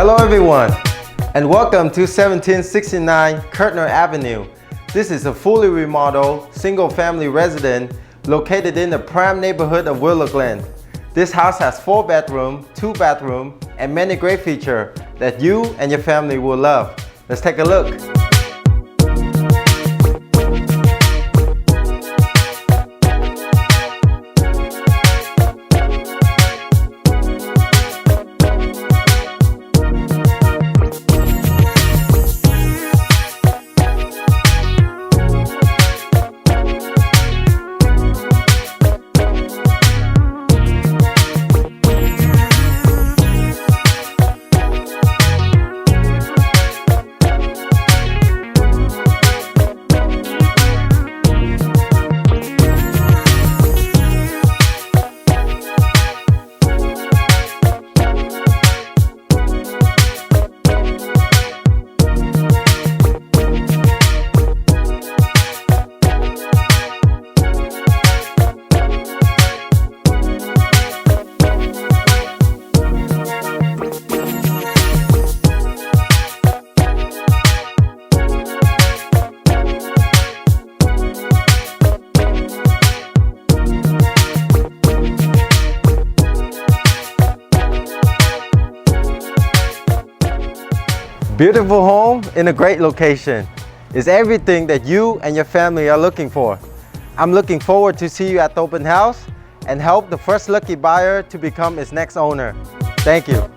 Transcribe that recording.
Hello everyone, and welcome to 1769 Curtner Avenue. This is a fully remodeled, single-family residence located in the prime neighborhood of Willow Glen. This house has 4 bedrooms, 2 bathrooms, and many great features that you and your family will love. Let's take a look. Beautiful home in a great location is everything that you and your family are looking for. I'm looking forward to see you at the open house and help the first lucky buyer to become its next owner. Thank you.